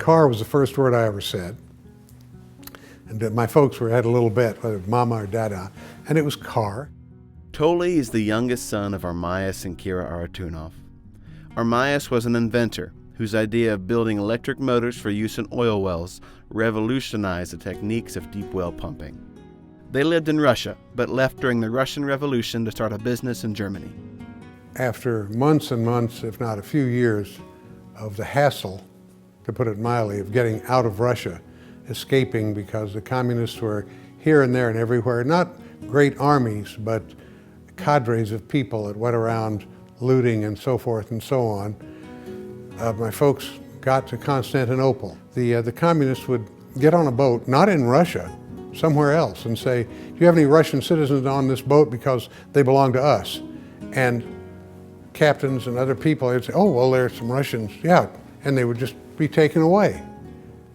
car was the first word I ever said. And my folks had a little bet, whether mama or dada, and it was car. Tolly is the youngest son of Armais and Kyra Arutunoff. Armais was an inventor whose idea of building electric motors for use in oil wells revolutionized the techniques of deep well pumping. They lived in Russia, but left during the Russian Revolution to start a business in Germany. After months and months, if not a few years, of the hassle, to put it mildly, of getting out of Russia, escaping because the communists were here and there and everywhere, not great armies, but cadres of people that went around looting and so forth and so on. My folks got to Constantinople. The communists would get on a boat, not in Russia, somewhere else, and say, do you have any Russian citizens on this boat because they belong to us? And captains and other people, they'd say, oh, well, there's some Russians, yeah, and they would just be taken away.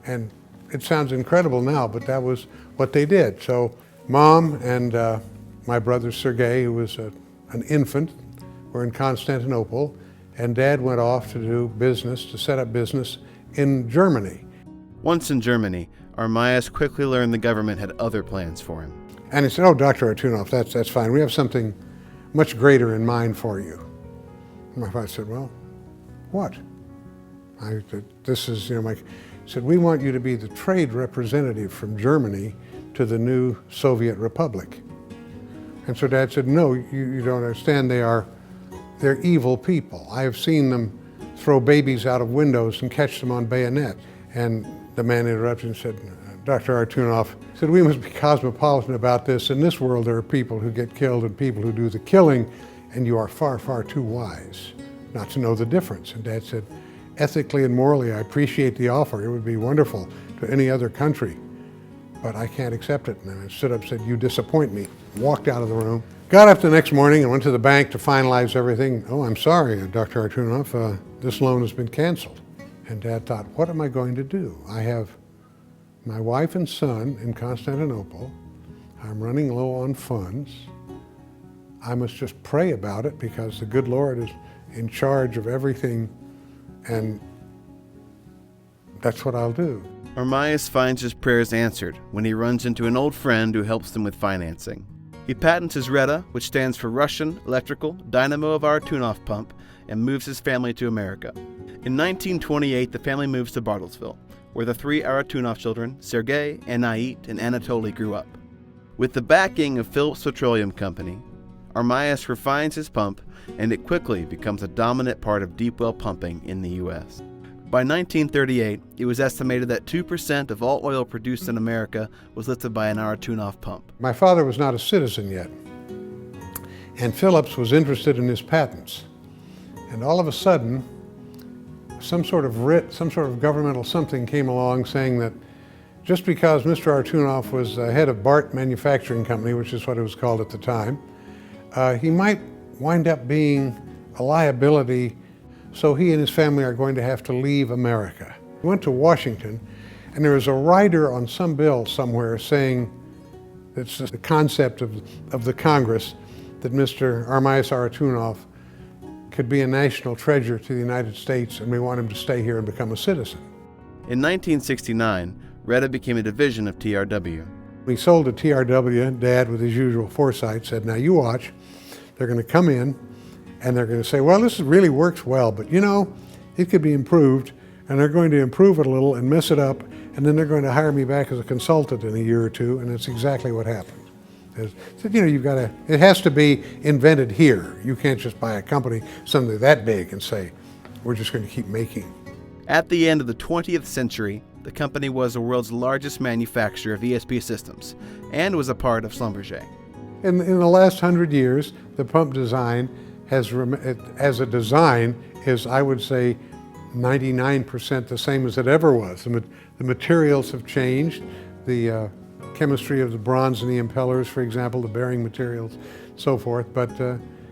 And it sounds incredible now, but that was what they did. So Mom and my brother Sergei, who was an infant, were in Constantinople, and Dad went off to do business, to set up business in Germany. Once in Germany, Armais quickly learned the government had other plans for him. And he said, oh, Dr. Arutunoff, that's fine. We have something much greater in mind for you. And my father said, well, what? I said, this is, he said, we want you to be the trade representative from Germany to the new Soviet Republic. And so Dad said, no, you don't understand. They're evil people. I have seen them throw babies out of windows and catch them on bayonet. And the man interrupted and said, Dr. Arutunoff said, we must be cosmopolitan about this. In this world, there are people who get killed and people who do the killing, and you are far, far too wise not to know the difference. And Dad said, ethically and morally, I appreciate the offer. It would be wonderful to any other country, but I can't accept it. And I stood up and said, you disappoint me. Walked out of the room. Got up the next morning and went to the bank to finalize everything. Oh, I'm sorry, Dr. Arutunoff, this loan has been canceled. And Dad thought, what am I going to do? I have my wife and son in Constantinople. I'm running low on funds. I must just pray about it because the good Lord is in charge of everything, and that's what I'll do. Armais finds his prayers answered when he runs into an old friend who helps him with financing. He patents his REDA, which stands for Russian Electrical Dynamo of Arutunoff Pump, and moves his family to America. In 1928, the family moves to Bartlesville, where the three Arutunoff children, Sergei, Anait, and Anatoly, grew up. With the backing of Phillips Petroleum Company, Armais refines his pump, and it quickly becomes a dominant part of deep well pumping in the U.S. By 1938, it was estimated that 2% of all oil produced in America was lifted by an Arutunoff pump. My father was not a citizen yet, and Phillips was interested in his patents. And all of a sudden, some sort of governmental something came along saying that just because Mr. Arutunoff was head of Bart Manufacturing Company, which is what it was called at the time, he might wind up being a liability, so he and his family are going to have to leave America. He went to Washington, and there was a rider on some bill somewhere saying, it's the concept of the Congress, that Mr. Armais Arutunoff could be a national treasure to the United States, and we want him to stay here and become a citizen. In 1969, REDA became a division of TRW. We sold to TRW, Dad, with his usual foresight, said, now you watch, they're going to come in, and they're going to say, well, this really works well, but it could be improved, and they're going to improve it a little and mess it up, and then they're going to hire me back as a consultant in a year or two, and that's exactly what happened. So, it has to be invented here. You can't just buy a company, something that big, and say, we're just going to keep making. At the end of the 20th century, the company was the world's largest manufacturer of ESP systems and was a part of Schlumberger. In the last 100 years, the pump design as a design is, I would say, 99% the same as it ever was. The materials have changed. The chemistry of the bronze in the impellers, for example, the bearing materials, so forth, but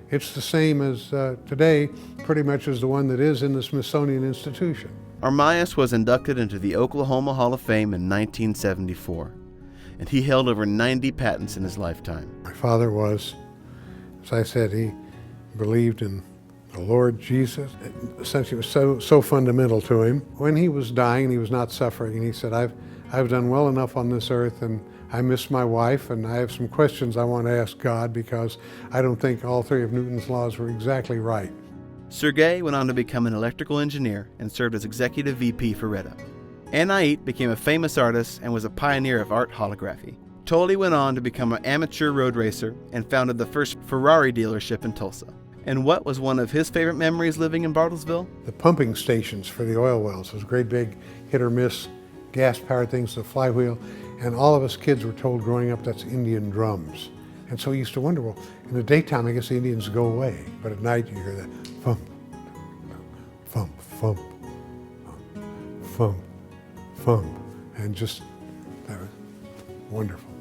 it's the same as today, pretty much as the one that is in the Smithsonian Institution. Armais was inducted into the Oklahoma Hall of Fame in 1974, and he held over 90 patents in his lifetime. My father was, as I said, he believed in the Lord Jesus. Essentially, it was so fundamental to him. When he was dying, he was not suffering, and he said, I've done well enough on this earth, and I miss my wife, and I have some questions I want to ask God because I don't think all three of Newton's laws were exactly right. Sergei went on to become an electrical engineer and served as executive VP for REDA. Anait became a famous artist and was a pioneer of art holography. Tolly went on to become an amateur road racer and founded the first Ferrari dealership in Tulsa. And what was one of his favorite memories living in Bartlesville? The pumping stations for the oil wells, those great big hit or miss gas-powered things, the flywheel, and all of us kids were told growing up that's Indian drums. And so we used to wonder, well, in the daytime I guess the Indians go away, but at night you hear that thump, thump, thump, thump, thump, and just, that was wonderful.